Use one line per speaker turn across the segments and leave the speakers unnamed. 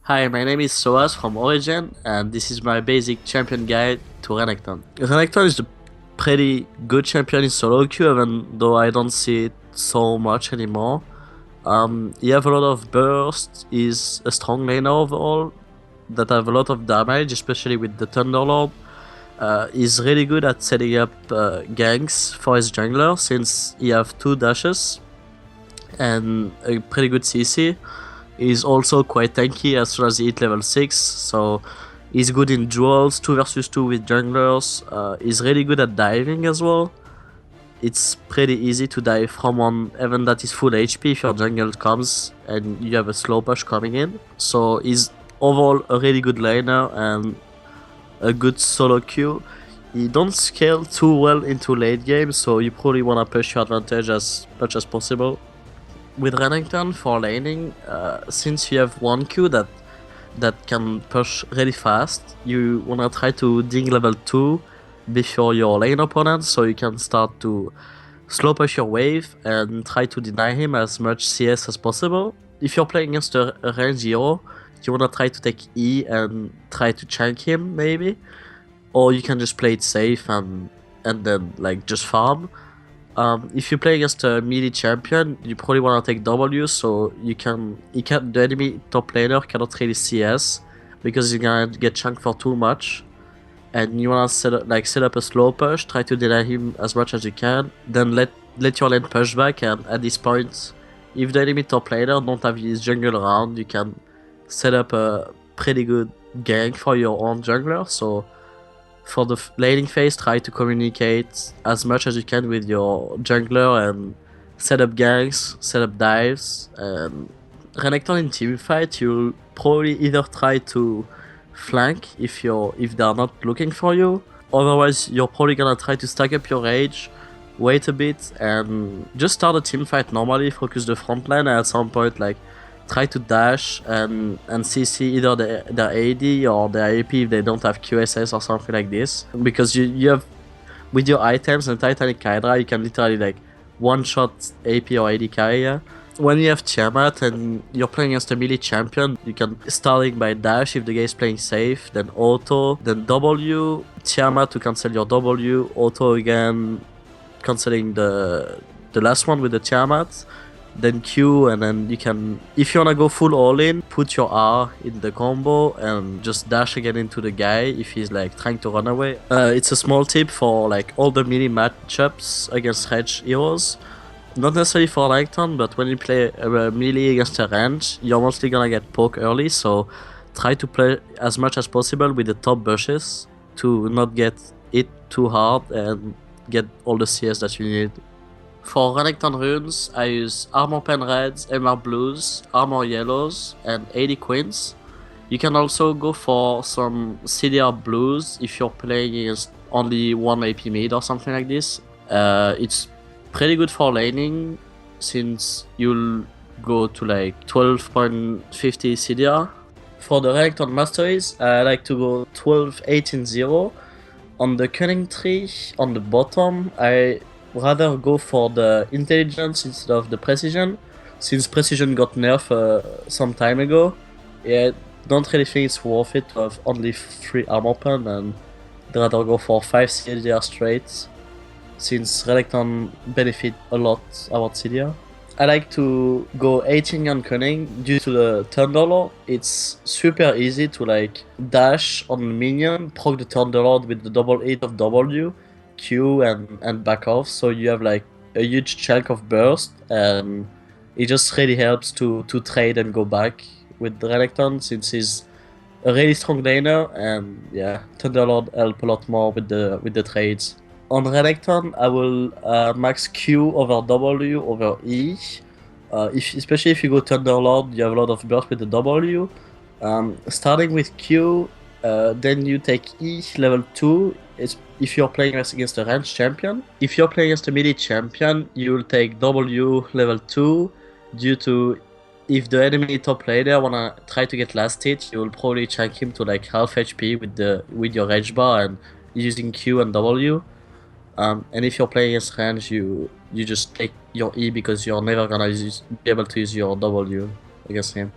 Hi, my name is Soaz from Origin, and this is my basic champion guide to Renekton. Renekton is a pretty good champion in solo queue, even though I don't see it so much anymore. He have a lot of burst, he's a strong laner overall, that have a lot of damage, especially with the Thunderlord. He's really good at setting up ganks for his jungler, since he have 2 dashes and a pretty good CC. He's also quite tanky as soon as he hit level 6, so he's good in duels, 2 versus 2 with junglers. He's really good at diving as well. It's pretty easy to dive from one even that is full HP if your jungle comes and you have a slow push coming in. So he's overall a really good laner and a good solo queue. He don't scale too well into late game, so you probably wanna push your advantage as much as possible. With Renekton for laning, since you have one Q that can push really fast, you wanna try to ding level 2 before your lane opponent, so you can start to slow push your wave and try to deny him as much CS as possible. If you're playing against a range hero, you wanna try to take E and try to chunk him maybe, or you can just play it safe and then like just farm. If you play against a melee champion, you probably wanna take W, so the enemy top laner cannot really CS because you're gonna get chunked for too much, and you wanna set up a slow push, try to deny him as much as you can, then let your lane push back, and at this point, if the enemy top laner don't have his jungle around, you can set up a pretty good gank for your own jungler. So for the laning phase, try to communicate as much as you can with your jungler and set up ganks, set up dives. And Renekton in teamfight, you'll probably either try to flank if they're not looking for you, otherwise you're probably gonna try to stack up your rage, wait a bit, and just start a teamfight normally, focus the front line, and at some point like try to dash and CC either their AD or their AP if they don't have QSS or something like this. Because you have, with your items and Titanic Hydra, you can literally like one-shot AP or AD carrier. When you have Tiamat and you're playing against a melee champion, you can starting by dash if the guy is playing safe, then auto, then W, Tiamat to cancel your W, auto again, cancelling the last one with the Tiamat, then Q, and then you can, if you wanna go full all in, put your R in the combo and just dash again into the guy if he's like trying to run away. It's a small tip for like all the melee matchups against range heroes. Not necessarily for Renekton, but when you play melee against a range, you're mostly gonna get poke early, so try to play as much as possible with the top bushes to not get hit too hard and get all the CS that you need. For Renekton runes, I use Armor Pen Reds, MR Blues, Armor Yellows, and 80 Queens. You can also go for some CDR Blues if you're playing against only one AP mid or something like this. It's pretty good for laning, since you'll go to like 12.50 CDR. For the Renekton masteries, I like to go 12-18-0. On the cunning tree, on the bottom, I rather go for the intelligence instead of the precision, since precision got nerfed some time ago. Yeah, don't really think it's worth it to have only 3 armor pen, and I'd rather go for 5 CDR straight, since Renekton benefit a lot about CDR. I like to go 18 on cunning due to the Thunderlord. It's super easy to like dash on minion, proc the Thunderlord with the double hit of W, Q and back off, so you have like a huge chunk of burst, and it just really helps to trade and go back with Renekton, since he's a really strong laner, and yeah, Thunderlord help a lot more with the trades. On Renekton, I will max Q over W over E. Especially if you go Thunderlord, you have a lot of burst with the W. Starting with Q, then you take E level 2 if you're playing against a ranged champion. If you're playing against a melee champion, you will take W level 2 due to, if the enemy top laner wanna try to get last hit, you will probably chunk him to like half HP with your rage bar and using Q and W. And if you're playing against range, you just take your E because you're never gonna be able to use your W against him.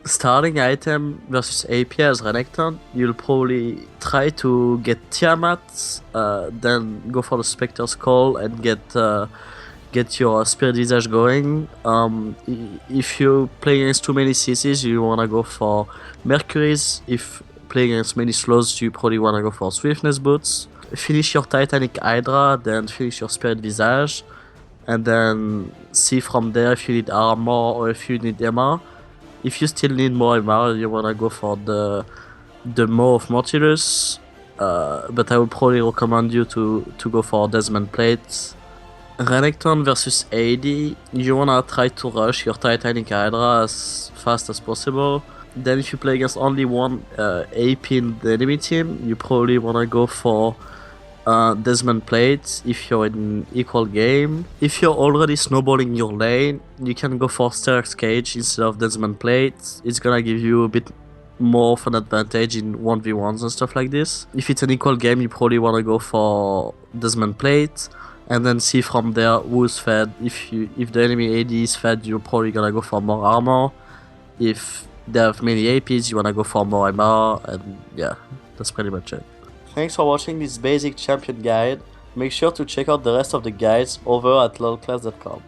Starting item versus AP as Renekton, you'll probably try to get Tiamat, then go for the Spectre's Call and get your Spirit Visage going. If you play against too many CCs, you wanna go for Mercury's. If playing against many slows, you probably wanna go for Swiftness Boots. Finish your Titanic Hydra, then finish your Spirit Visage, and then see from there if you need armor or if you need MR. If you still need more MR, you wanna go for the Maw of Mortilus, but I would probably recommend you to go for Desmond Plate. Renekton versus AD, you wanna try to rush your Titanic Hydra as fast as possible. Then if you play against only one AP in the enemy team, you probably wanna go for Desmond Plate if you're in equal game. If you're already snowballing your lane, you can go for Sterak's Cage instead of Desmond Plate. It's gonna give you a bit more of an advantage in 1v1s and stuff like this. If it's an equal game, you probably wanna go for Desmond Plate and then see from there who's fed. If the enemy AD is fed, you're probably gonna go for more armor. If they have many APs, you wanna go for more MR, and yeah, that's pretty much it. Thanks for watching this basic champion guide. Make sure to check out the rest of the guides over at LolClass.com.